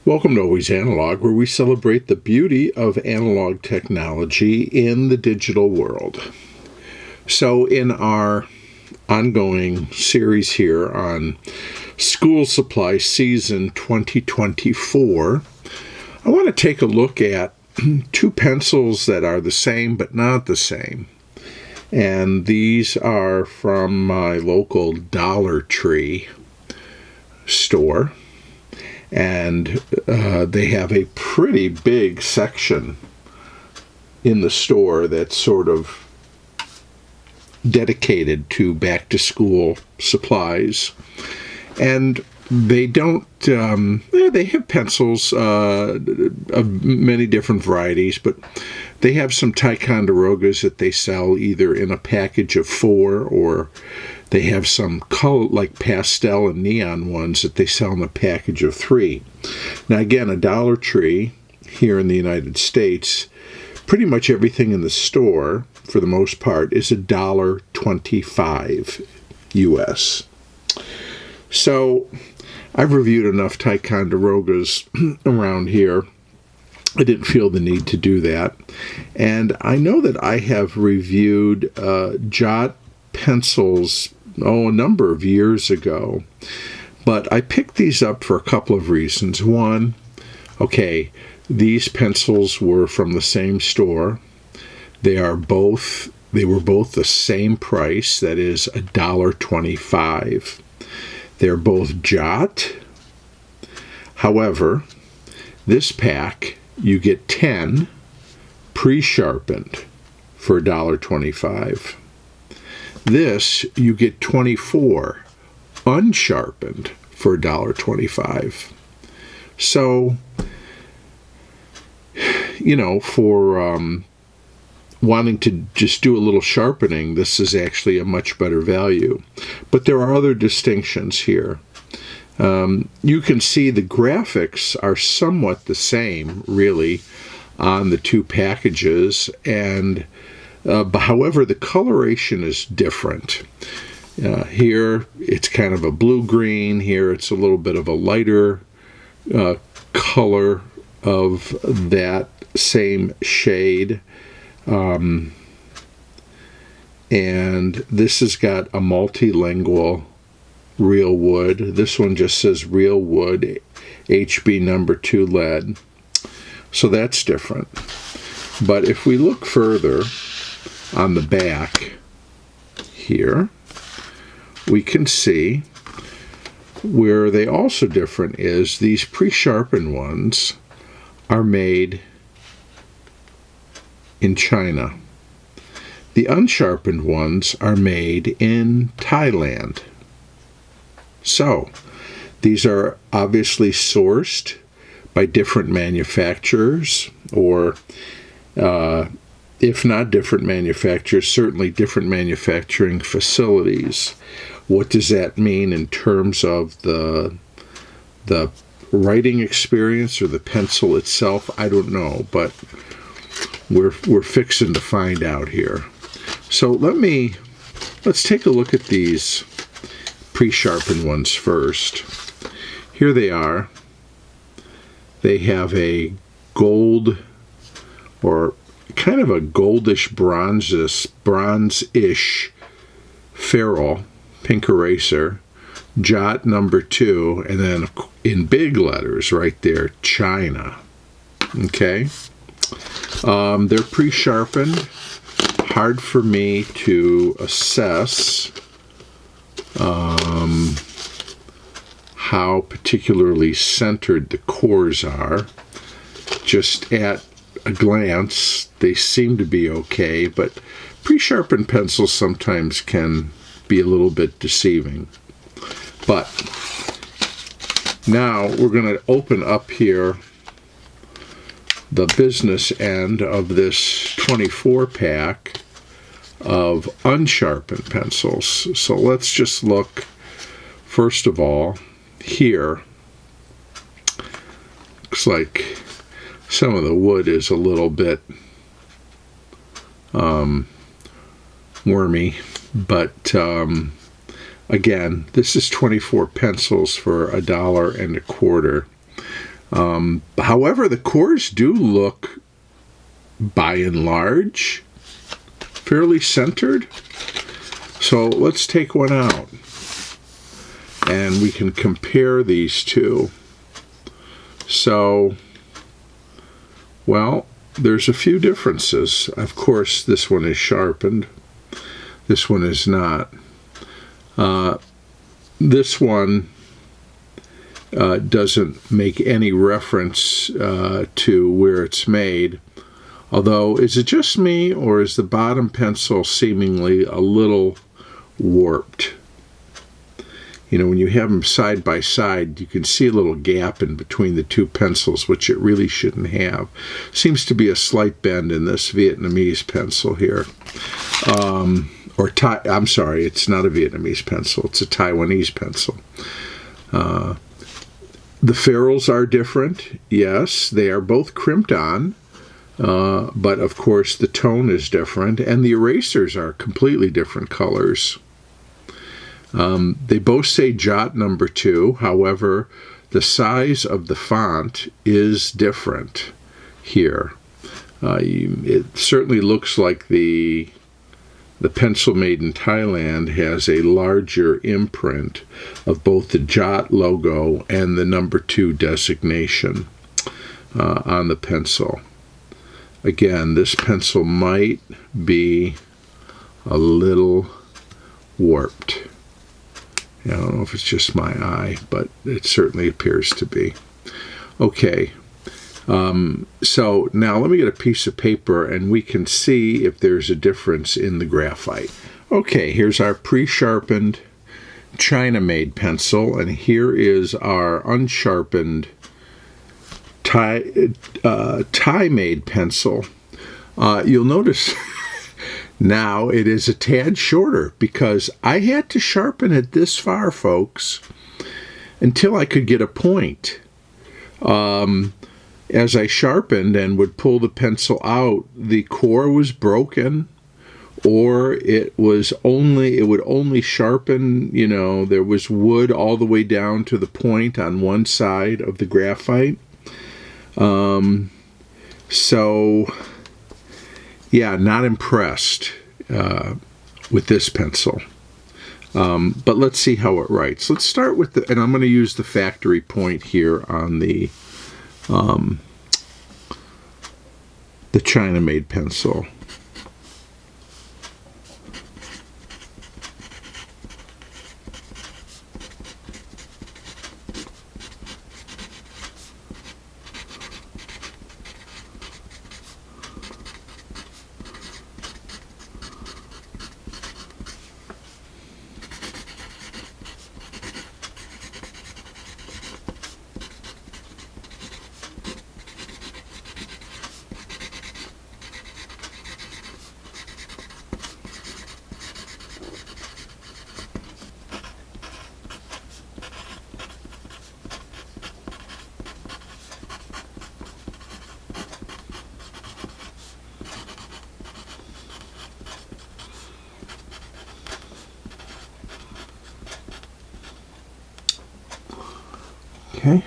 Welcome to Always Analog, where we celebrate the beauty of analog technology in the digital world. So in our ongoing series here on school supply season 2024, I want to take a look at two pencils that are the same but not the same. And these are from my local Dollar Tree store. And they have a pretty big section in the store that's sort of dedicated to back-to-school supplies. And they don't, they have pencils of many different varieties, but they have some Ticonderogas that they sell either in a package of 4, or they have some color, like pastel and neon ones that they sell in a package of 3. Now again, a Dollar Tree here in the United States, pretty much everything in the store, for the most part, is $1.25 US. So I've reviewed enough Ticonderogas around here. I didn't feel the need to do that. And I know that I have reviewed Jot pencils, a number of years ago. But I picked these up for a couple of reasons. One, okay, these pencils were from the same store. They were both the same price, that is $1.25. They're both Jot. However, this pack, you get 10 pre-sharpened for $1.25. This, you get 24 unsharpened for $1.25. So, for wanting to just do a little sharpening, this is actually a much better value. But there are other distinctions here. You can see the graphics are somewhat the same, really, on the two packages, and however, the coloration is different. Here, it's kind of a blue-green. Here, it's a little bit of a lighter color of that same shade. And this has got a multilingual real wood. This one just says real wood, HB number 2 lead. So that's different. But if we look further on the back here, we can see where they also different is these pre-sharpened ones are made in China. The unsharpened ones are made in Thailand. So, these are obviously sourced by different manufacturers, or if not different manufacturers, certainly different manufacturing facilities. What does that mean in terms of the writing experience or the pencil itself? I don't know, but we're fixing to find out here. So let's take a look at these pre-sharpened ones first. Here they are. They have a gold, or kind of a goldish bronze-ish ferrule, pink eraser, Jot number 2, and then in big letters right there, China. Okay? They're pre-sharpened. Hard for me to assess how particularly centered the cores are. Just at a glance, they seem to be okay, but pre-sharpened pencils sometimes can be a little bit deceiving. But now we're going to open up here the business end of this 24 pack of unsharpened pencils. So let's just look, first of all, here. Looks like some of the wood is a little bit wormy, but again, this is 24 pencils for $1.25. However, the cores do look, by and large, fairly centered. So let's take one out, and we can compare these two. So, well, there's a few differences. Of course, this one is sharpened. This one is not. This one doesn't make any reference to where it's made. Although, is it just me, or is the bottom pencil seemingly a little warped? You know, when you have them side by side, you can see a little gap in between the two pencils, which it really shouldn't have. Seems to be a slight bend in this Vietnamese pencil here. I'm sorry, it's not a Vietnamese pencil. It's a Taiwanese pencil. The ferrules are different. Yes, they are both crimped on. But, of course, the tone is different. And the erasers are completely different colors. They both say Jot number 2. However, the size of the font is different here. It certainly looks like the pencil made in Thailand has a larger imprint of both the Jot logo and the number 2 designation on the pencil. Again, this pencil might be a little warped. I don't know if it's just my eye, but it certainly appears to be. Okay, so now let me get a piece of paper and we can see if there's a difference in the graphite. Okay, here's our pre-sharpened China-made pencil, and here is our unsharpened Thai-made pencil. You'll notice now it is a tad shorter because I had to sharpen it this far, folks, until I could get a point. As I sharpened and would pull the pencil out, the core was broken, or it would only sharpen, you know, there was wood all the way down to the point on one side of the graphite. So, yeah, not impressed with this pencil. But let's see how it writes. Let's start with and I'm going to use the factory point here on the China-made pencil. Okay.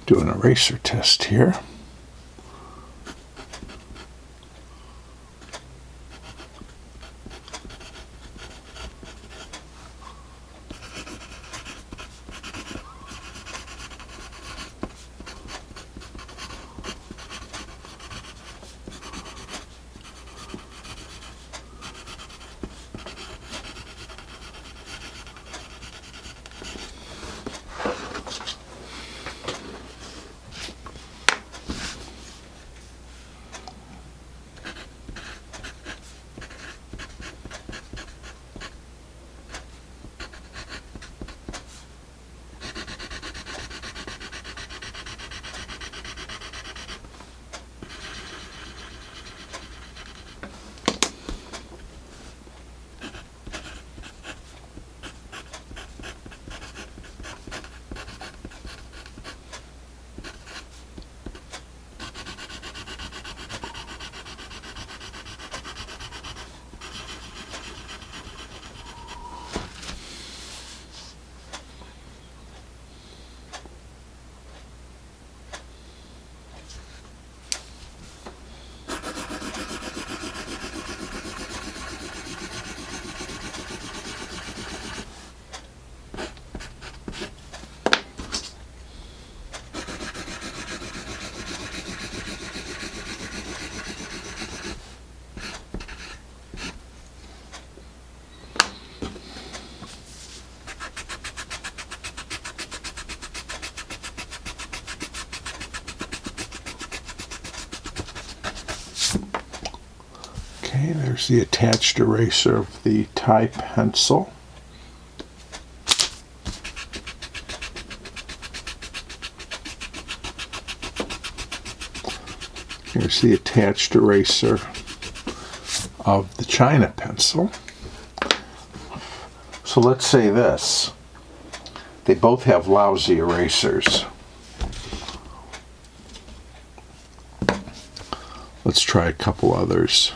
Do an eraser test here. Okay, there's the attached eraser of the Thai pencil. Here's the attached eraser of the China pencil. So let's say this. They both have lousy erasers. Let's try a couple others.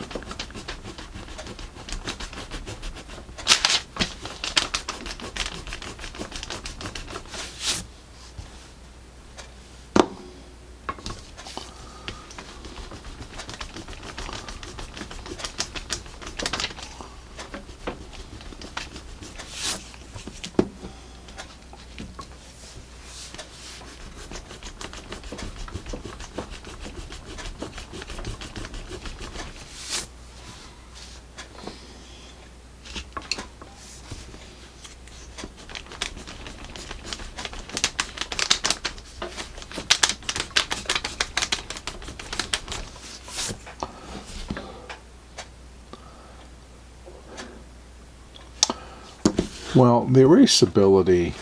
Well, the erasability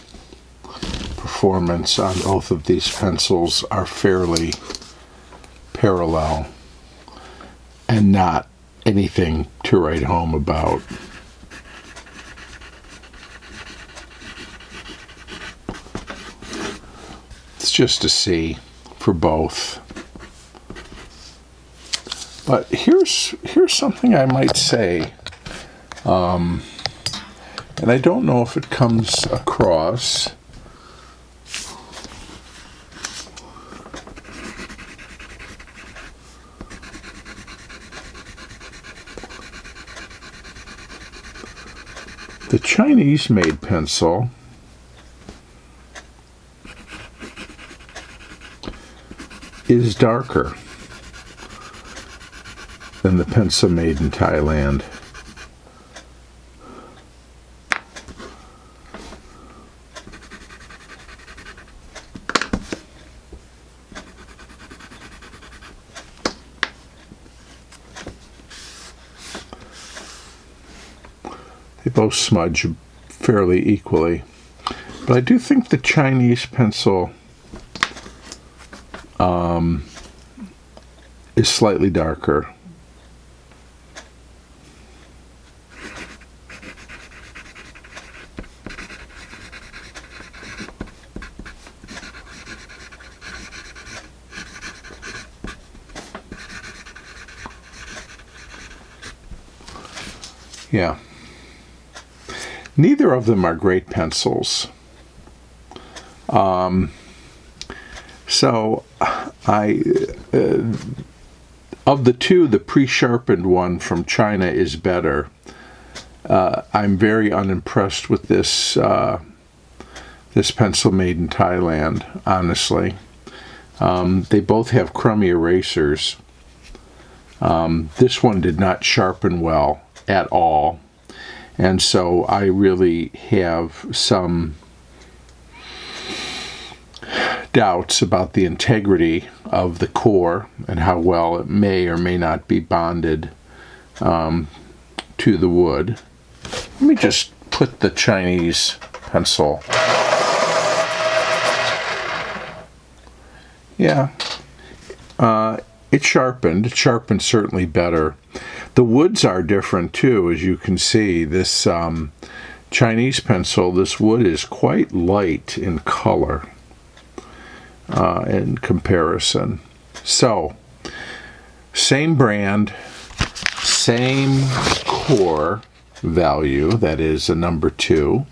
performance on both of these pencils are fairly parallel and not anything to write home about. It's just a C for both. But here's something I might say. And I don't know if it comes across. The Chinese-made pencil is darker than the pencil made in Thailand. They both smudge fairly equally. But I do think the Chinese pencil is slightly darker. Yeah. Neither of them are great pencils. So of the two, the pre-sharpened one from China is better. I'm very unimpressed with this this pencil made in Thailand, honestly. They both have crummy erasers. This one did not sharpen well at all. And so I really have some doubts about the integrity of the core and how well it may or may not be bonded to the wood. Let me just put the Chinese pencil. Yeah. It sharpened. It sharpened certainly better. The woods are different too, as you can see. This Chinese pencil, this wood is quite light in color in comparison. So, same brand, same core value, that is a number 2.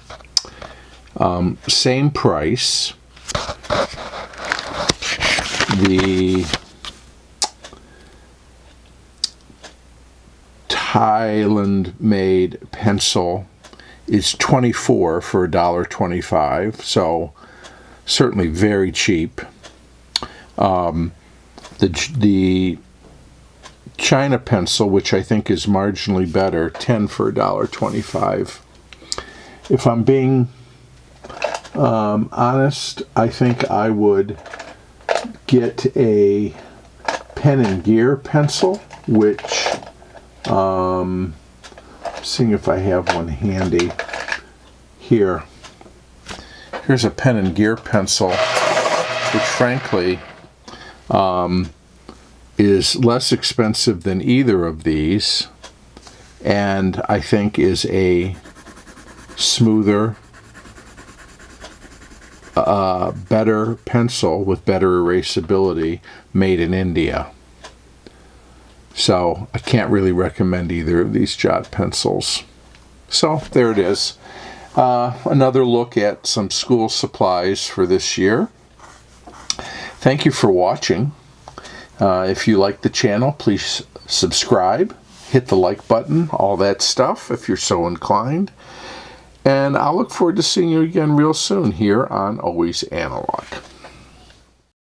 Same price. The Thailand-made pencil is $24 for $1.25, so certainly very cheap. The China pencil, which I think is marginally better, $10 for $1.25. If I'm being honest, I think I would get a pen and gear pencil, which Seeing if I have one handy here. Here's a pen and gear pencil, which frankly is less expensive than either of these, and I think is a smoother, better pencil with better erasability, made in India. So I can't really recommend either of these Jot pencils. So there it is. Another look at some school supplies for this year. Thank you for watching. If you like the channel, please subscribe, hit the like button, all that stuff if you're so inclined. And I'll look forward to seeing you again real soon here on Always Analog.